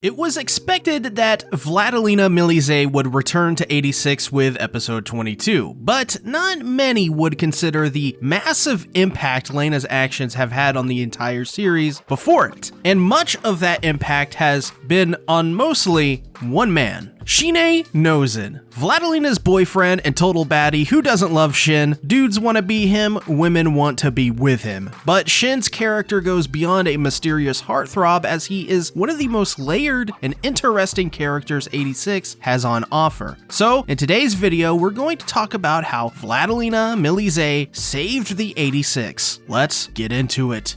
It was expected that Vladilena Milize would return to 86 with episode 22, but not many would consider the massive impact Lena's actions have had on the entire series before it. And much of that impact has been on mostly one man. Shinei Nouzen, Vladilena's boyfriend and total baddie who doesn't love Shin. Dudes want to be him, women want to be with him. But Shin's character goes beyond a mysterious heartthrob, as he is one of the most layered and interesting characters 86 has on offer. So in today's video, we're going to talk about how Vladilena Milize saved the 86. Let's get into it.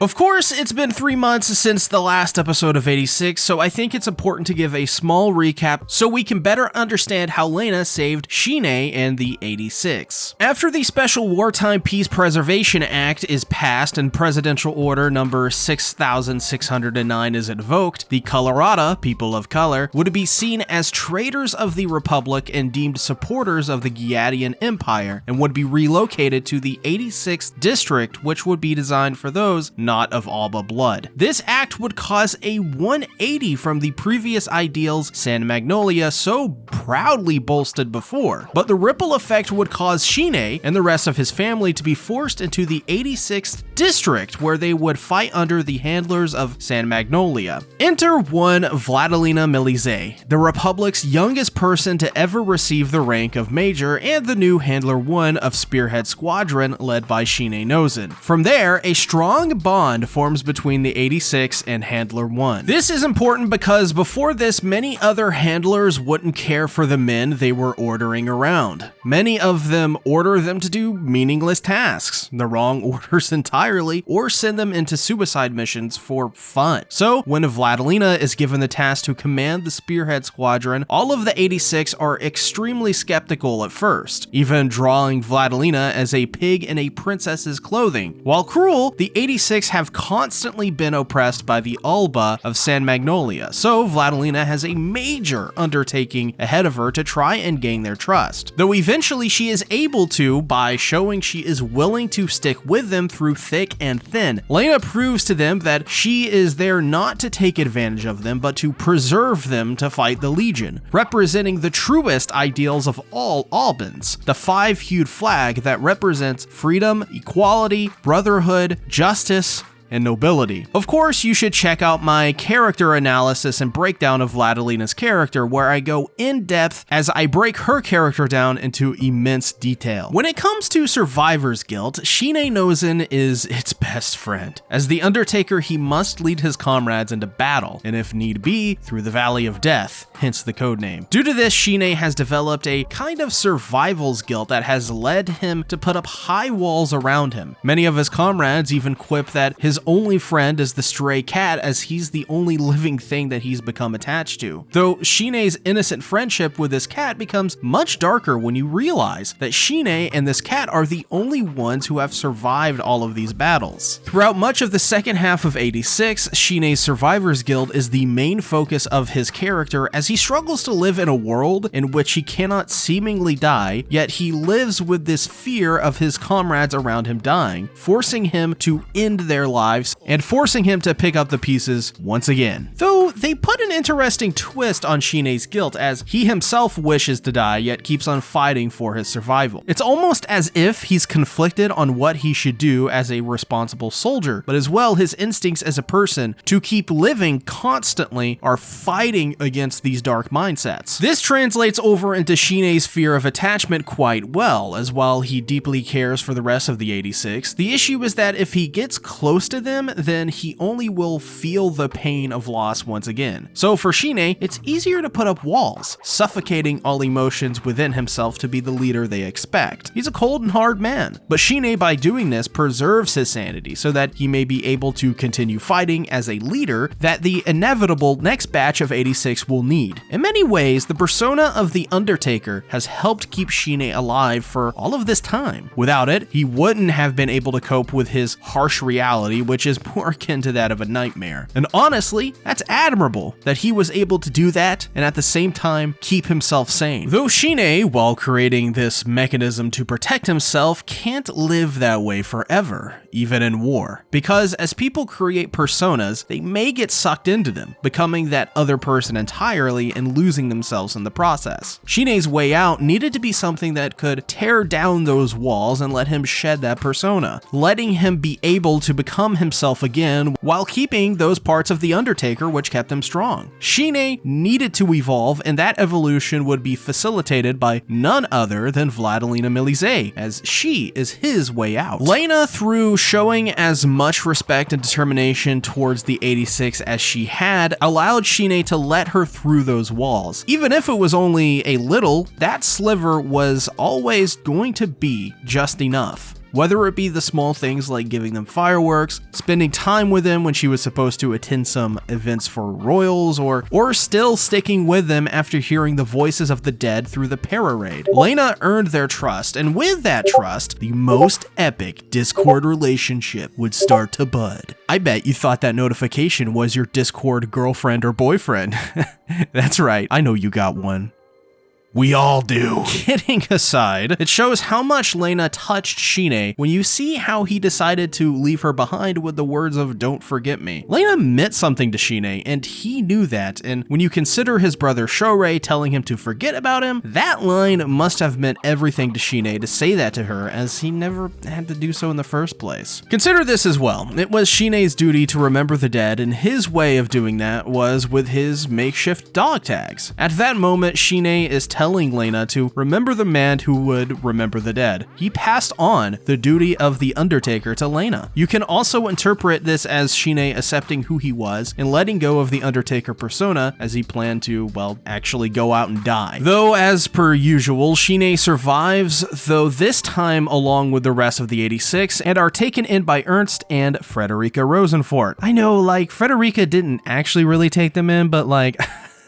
Of course, it's been 3 months since the last episode of 86, so I think it's important to give a small recap so we can better understand how Lena saved Shinei and the 86. After the Special Wartime Peace Preservation Act is passed and Presidential Order number 6609 is invoked, the Colorado people of color would be seen as traitors of the Republic and deemed supporters of the Giadian Empire, and would be relocated to the 86th District, which would be designed for those not of Alba blood. This act would cause a 180 from the previous ideals San Magnolia so proudly boasted before, but the ripple effect would cause Shinei and the rest of his family to be forced into the 86th District, where they would fight under the handlers of San Magnolia. Enter one Vladilena Milize, the Republic's youngest person to ever receive the rank of Major and the new Handler 1 of Spearhead Squadron led by Shinei Nouzen. From there, a strong bond forms between the 86 and Handler 1. This is important because before this, many other handlers wouldn't care for the men they were ordering around. Many of them order them to do meaningless tasks, the wrong orders entirely, or send them into suicide missions for fun. So when Vladilena is given the task to command the Spearhead Squadron, all of the 86 are extremely skeptical at first, even drawing Vladilena as a pig in a princess's clothing. While cruel, the 86 have constantly been oppressed by the Alba of San Magnolia, so Vladilena has a major undertaking ahead of her to try and gain their trust. Though eventually she is able to by showing she is willing to stick with them through thick and thin. Lena proves to them that she is there not to take advantage of them, but to preserve them to fight the Legion, representing the truest ideals of all Albans, the 5-hued flag that represents freedom, equality, brotherhood, justice, and nobility. Of course, you should check out my character analysis and breakdown of Vladilena's character, where I go in depth as I break her character down into immense detail. When it comes to survivor's guilt, Shinei Nouzen is its best friend. As the Undertaker, he must lead his comrades into battle, and if need be, through the Valley of Death, hence the codename. Due to this, Shinei has developed a kind of survival's guilt that has led him to put up high walls around him. Many of his comrades even quip that his only friend is the stray cat, as he's the only living thing that he's become attached to. Though Shinei's innocent friendship with this cat becomes much darker when you realize that Shinei and this cat are the only ones who have survived all of these battles. Throughout much of the second half of 86, Shinei's survivor's guilt is the main focus of his character, as he struggles to live in a world in which he cannot seemingly die, yet he lives with this fear of his comrades around him dying, forcing him to end their lives and forcing him to pick up the pieces once again. Though they put an interesting twist on Shinei's guilt, as he himself wishes to die yet keeps on fighting for his survival. It's almost as if he's conflicted on what he should do as a responsible soldier, but as well his instincts as a person to keep living constantly are fighting against these dark mindsets. This translates over into Shinei's fear of attachment quite well, as while he deeply cares for the rest of the 86, the issue is that if he gets close to them, then he only will feel the pain of loss once again. So for Shinei, it's easier to put up walls, suffocating all emotions within himself to be the leader they expect. He's a cold and hard man, but Shinei, by doing this, preserves his sanity so that he may be able to continue fighting as a leader that the inevitable next batch of 86 will need. In many ways, the persona of the Undertaker has helped keep Shinei alive for all of this time. Without it, he wouldn't have been able to cope with his harsh reality which is more akin to that of a nightmare. And honestly, that's admirable that he was able to do that and at the same time keep himself sane. Though Shinei, while creating this mechanism to protect himself, can't live that way forever, even in war. Because as people create personas, they may get sucked into them, becoming that other person entirely and losing themselves in the process. Shinei's way out needed to be something that could tear down those walls and let him shed that persona, letting him be able to become himself again while keeping those parts of the Undertaker which kept him strong. Shinei needed to evolve, and that evolution would be facilitated by none other than Vladilena Milize, as she is his way out. Lena, through showing as much respect and determination towards the 86 as she had, allowed Shinei to let her through those walls. Even if it was only a little, that sliver was always going to be just enough. Whether it be the small things like giving them fireworks, spending time with them when she was supposed to attend some events for royals, or still sticking with them after hearing the voices of the dead through the para-raid. Lena earned their trust, and with that trust, the most epic Discord relationship would start to bud. I bet you thought that notification was your Discord girlfriend or boyfriend. That's right, I know you got one. We all do. Kidding aside, it shows how much Lena touched Shinei when you see how he decided to leave her behind with the words of "don't forget me." Lena meant something to Shinei, and he knew that, and when you consider his brother Shorei telling him to forget about him, that line must have meant everything to Shinei to say that to her, as he never had to do so in the first place. Consider this as well. It was Shinei's duty to remember the dead, and his way of doing that was with his makeshift dog tags. At that moment, Shinei is telling Lena to remember the man who would remember the dead. He passed on the duty of the Undertaker to Lena. You can also interpret this as Shinei accepting who he was and letting go of the Undertaker persona as he planned to, well, actually go out and die. Though, as per usual, Shinei survives, though this time along with the rest of the 86, and are taken in by Ernst and Frederica Rosenfort. I know, like, Frederica didn't actually really take them in, but like...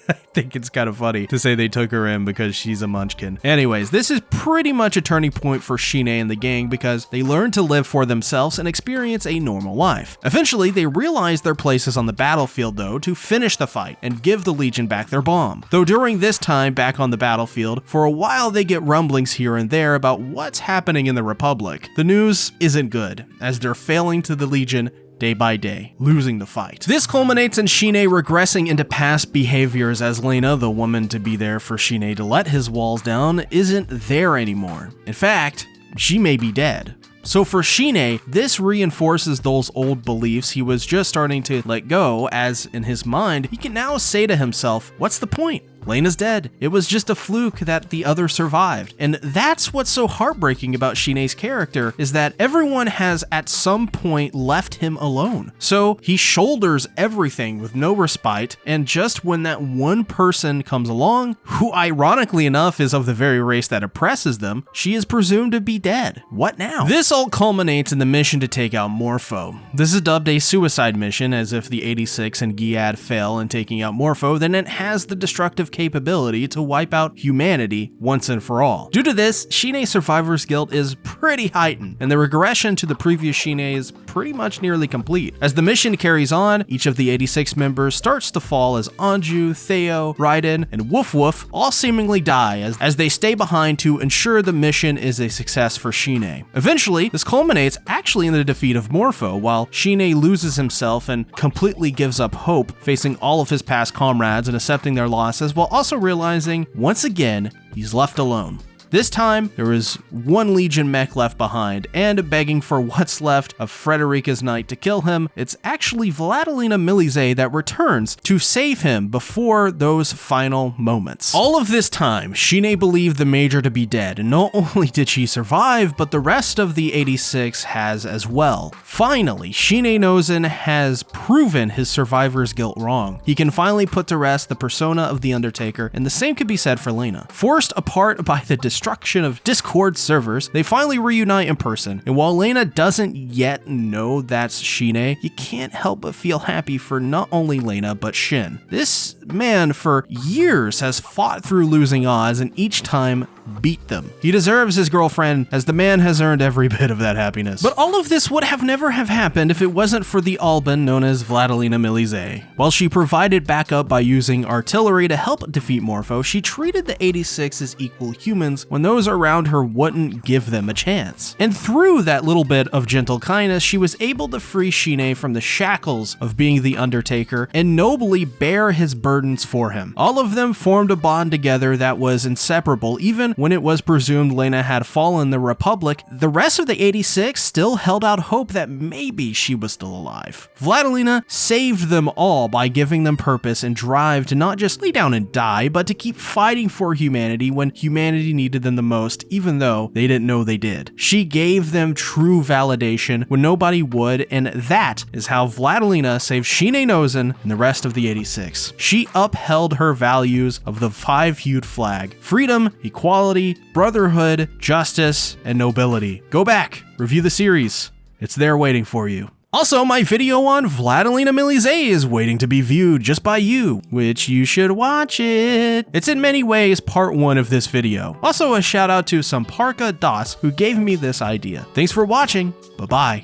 I think it's kind of funny to say they took her in because she's a munchkin. Anyways, this is pretty much a turning point for Shinei and the gang because they learn to live for themselves and experience a normal life. Eventually, they realize their places on the battlefield though to finish the fight and give the Legion back their bomb. Though during this time back on the battlefield, for a while they get rumblings here and there about what's happening in the Republic. The news isn't good, as they're failing to the Legion day by day, losing the fight. This culminates in Shinei regressing into past behaviors as Lena, the woman to be there for Shinei to let his walls down, isn't there anymore. In fact, she may be dead. So for Shinei, this reinforces those old beliefs he was just starting to let go, as in his mind, he can now say to himself, what's the point? Lena's dead. It was just a fluke that the other survived. And that's what's so heartbreaking about Shinei's character, is that everyone has at some point left him alone. So he shoulders everything with no respite, and just when that one person comes along, who ironically enough is of the very race that oppresses them, she is presumed to be dead. What now? This all culminates in the mission to take out Morpho. This is dubbed a suicide mission, as if the 86 and Giad fail in taking out Morpho, then it has the destructive capability to wipe out humanity once and for all. Due to this, Shinei's survivor's guilt is pretty heightened, and the regression to the previous Shinei is pretty much nearly complete. As the mission carries on, each of the 86 members starts to fall as Anju, Theo, Raiden, and Woof Woof all seemingly die as they stay behind to ensure the mission is a success for Shinei. Eventually, this culminates actually in the defeat of Morpho, while Shinei loses himself and completely gives up hope, facing all of his past comrades and accepting their losses, while also realizing, once again, he's left alone. This time, there is one Legion mech left behind, and begging for what's left of Frederica's knight to kill him, it's actually Vladilena Milize that returns to save him before those final moments. All of this time, Shinei believed the Major to be dead, and not only did she survive, but the rest of the 86 has as well. Finally, Shinei Nouzen has proven his survivor's guilt wrong. He can finally put to rest the persona of the Undertaker, and the same could be said for Lena. Forced apart by the destruction of Discord servers, they finally reunite in person. And while Lena doesn't yet know that's Shinei, you can't help but feel happy for not only Lena, but Shin. This man for years has fought through losing odds and each time beat them. He deserves his girlfriend, as the man has earned every bit of that happiness. But all of this would have never have happened if it wasn't for the Alban known as Vladilena Milize. While she provided backup by using artillery to help defeat Morpho, she treated the 86 as equal humans when those around her wouldn't give them a chance. And through that little bit of gentle kindness, she was able to free Shinei from the shackles of being the Undertaker and nobly bear his burdens for him. All of them formed a bond together that was inseparable. Even when it was presumed Lena had fallen the Republic, the rest of the 86 still held out hope that maybe she was still alive. Vladilena saved them all by giving them purpose and drive to not just lay down and die, but to keep fighting for humanity when humanity needed them the most, even though they didn't know they did. She gave them true validation when nobody would, and that is how Vladilena saved Shinei Nouzen and the rest of the 86. She upheld her values of the five-hued flag: freedom, equality, brotherhood, justice, and nobility. Go back, review the series. It's there waiting for you. Also, my video on Vladilena Milize is waiting to be viewed just by you, which you should watch it. It's in many ways part 1 of this video. Also, a shout out to Samparka Das who gave me this idea. Thanks for watching. Bye-bye.